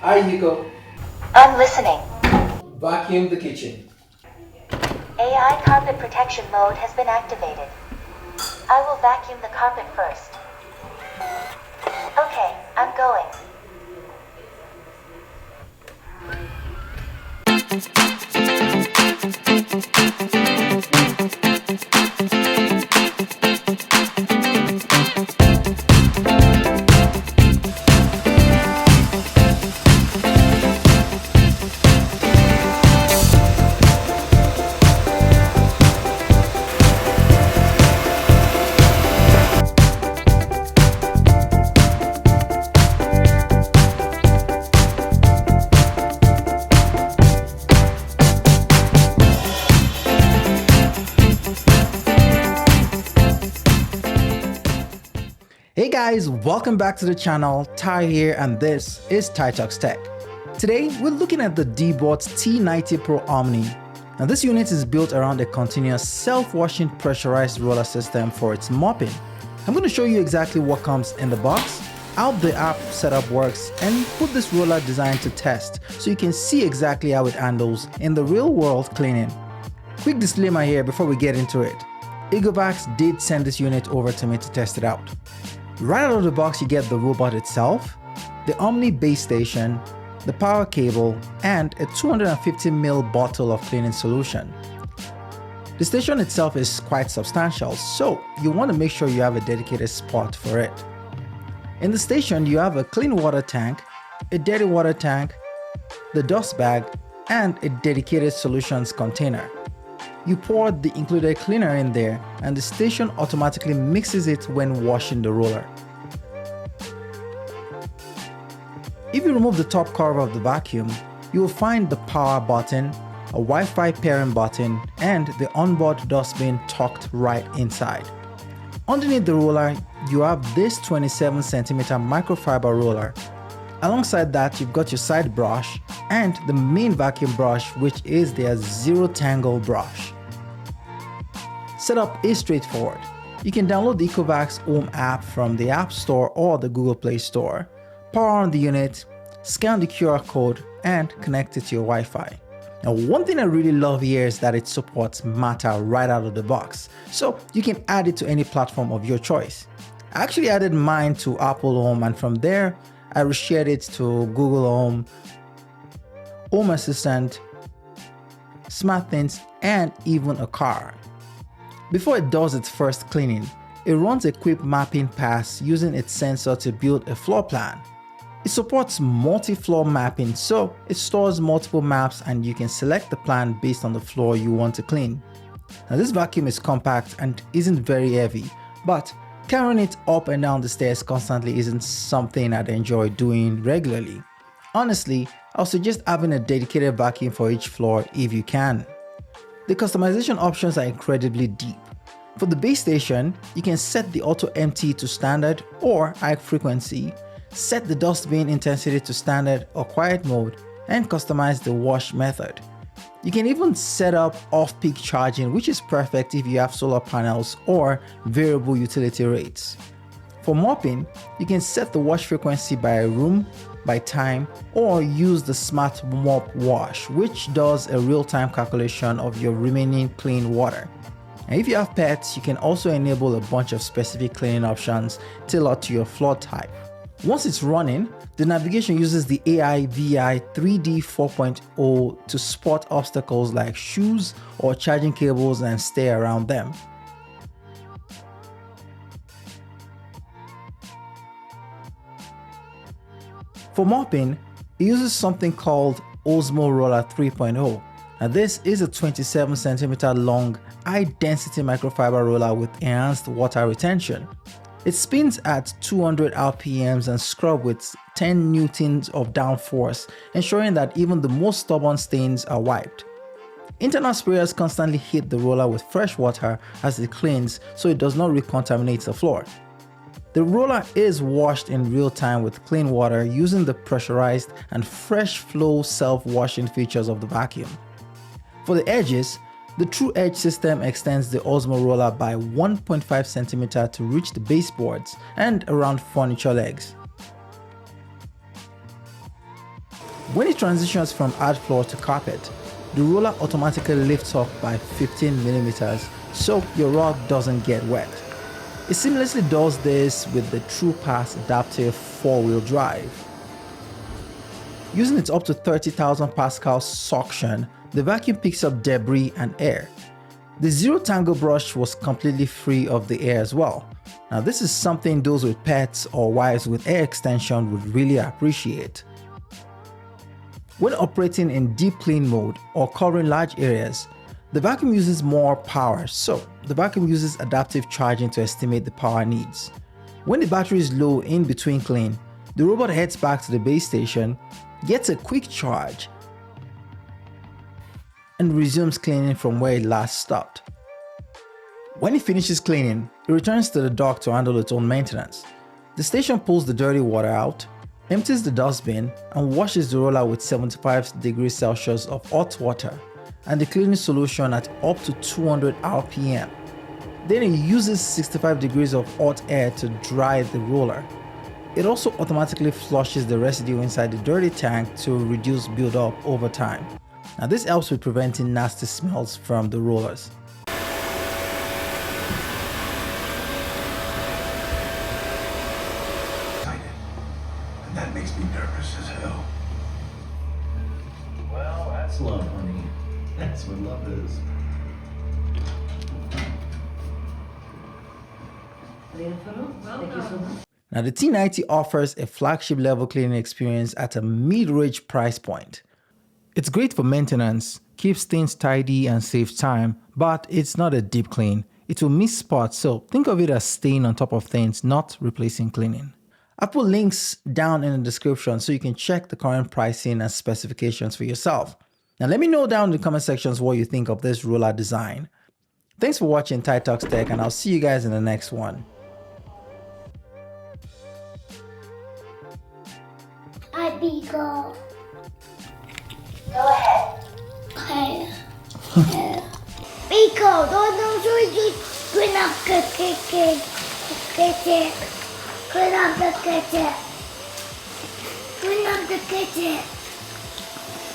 Hi, Nico. I'm listening. Vacuum the kitchen. AI carpet protection mode has been activated. I will vacuum the carpet first. Okay, I'm going. Hey guys, welcome back to the channel. Ty here, and this is Ty Talks Tech. Today we're looking at the DEEBOT T90 Pro Omni. Now this unit is built around a continuous self-washing pressurized roller system for its mopping. I'm going to show you exactly what comes in the box, how the app setup works, and put this roller design to test so you can see exactly how it handles in the real world cleaning. Quick disclaimer here before we get into it. Ecovacs did send this unit over to me to test it out. Right out of the box you get the robot itself, the Omni base station, the power cable, and a 250ml bottle of cleaning solution. The station itself is quite substantial, so you want to make sure you have a dedicated spot for it. In the station you have a clean water tank, a dirty water tank, the dust bag, and a dedicated solutions container. You pour the included cleaner in there and the station automatically mixes it when washing the roller. If you remove the top cover of the vacuum, you will find the power button, a Wi-Fi pairing button, and the onboard dustbin tucked right inside. Underneath the roller, you have this 27cm microfiber roller. Alongside that, you've got your side brush and the main vacuum brush, which is their zero tangle brush. Setup is straightforward. You can download the Ecovacs Home app from the App Store or the Google Play Store, power on the unit, scan the QR code, and connect it to your Wi-Fi. Now, one thing I really love here is that it supports Matter right out of the box, so you can add it to any platform of your choice. I actually added mine to Apple Home, and from there, I reshared it to Google Home, Home Assistant, SmartThings, and even a car. Before it does its first cleaning, it runs a quick mapping pass using its sensor to build a floor plan. It supports multi-floor mapping, so it stores multiple maps and you can select the plan based on the floor you want to clean. Now this vacuum is compact and isn't very heavy, but carrying it up and down the stairs constantly isn't something I'd enjoy doing regularly. Honestly, I'll suggest having a dedicated vacuum for each floor if you can. The customization options are incredibly deep. For the base station, you can set the auto empty to standard or high frequency, set the dustbin intensity to standard or quiet mode, and customize the wash method. You can even set up off-peak charging, which is perfect if you have solar panels or variable utility rates. For mopping, you can set the wash frequency by room, by time, or use the Smart Mop Wash, which does a real-time calculation of your remaining clean water. And if you have pets, you can also enable a bunch of specific cleaning options tailored to your floor type. Once it's running, the navigation uses the AI VI 3D 4.0 to spot obstacles like shoes or charging cables and stay around them. For mopping, it uses something called OZMOROLLER 3.0. Now this is a 27cm long, high-density microfiber roller with enhanced water retention. It spins at 200 RPMs and scrubs with 10 newtons of downforce, ensuring that even the most stubborn stains are wiped. Internal sprayers constantly hit the roller with fresh water as it cleans so it does not recontaminate the floor. The roller is washed in real time with clean water using the pressurized and fresh flow self-washing features of the vacuum. For the edges, the True Edge system extends the OZMOROLLER by 1.5 cm to reach the baseboards and around furniture legs. When it transitions from hard floor to carpet, the roller automatically lifts up by 15 millimeters so your rug doesn't get wet. It seamlessly does this with the TruePass adaptive 4-wheel drive. Using its up to 30,000 pascal suction, the vacuum picks up debris and air. The Zero Tangle brush was completely free of the air as well. Now this is something those with pets or wives with air extension would really appreciate. When operating in deep clean mode or covering large areas, the vacuum uses more power, so the vacuum uses adaptive charging to estimate the power needs. When the battery is low in between clean, the robot heads back to the base station, gets a quick charge, and resumes cleaning from where it last stopped. When it finishes cleaning, it returns to the dock to handle its own maintenance. The station pulls the dirty water out, empties the dustbin, and washes the roller with 75 degrees Celsius of hot water and the cleaning solution at up to 200 RPM. Then it uses 65 degrees of hot air to dry the roller. It also automatically flushes the residue inside the dirty tank to reduce buildup over time. Now this helps with preventing nasty smells from the rollers. And that makes me nervous as hell. Well, that's love, honey. That's what love is. Now the T90 offers a flagship level cleaning experience at a mid-range price point. It's great for maintenance, keeps things tidy and saves time, but it's not a deep clean. It will miss spots, so think of it as staying on top of things, not replacing cleaning. I'll put links down in the description so you can check the current pricing and specifications for yourself. Now let me know down in the comment sections what you think of this roller design. Thanks for watching Ty Talks Tech, and I'll see you guys in the next one. Go ahead. Pico, don't clean up the kitchen. Clean up the kitchen. Clean up the kitchen.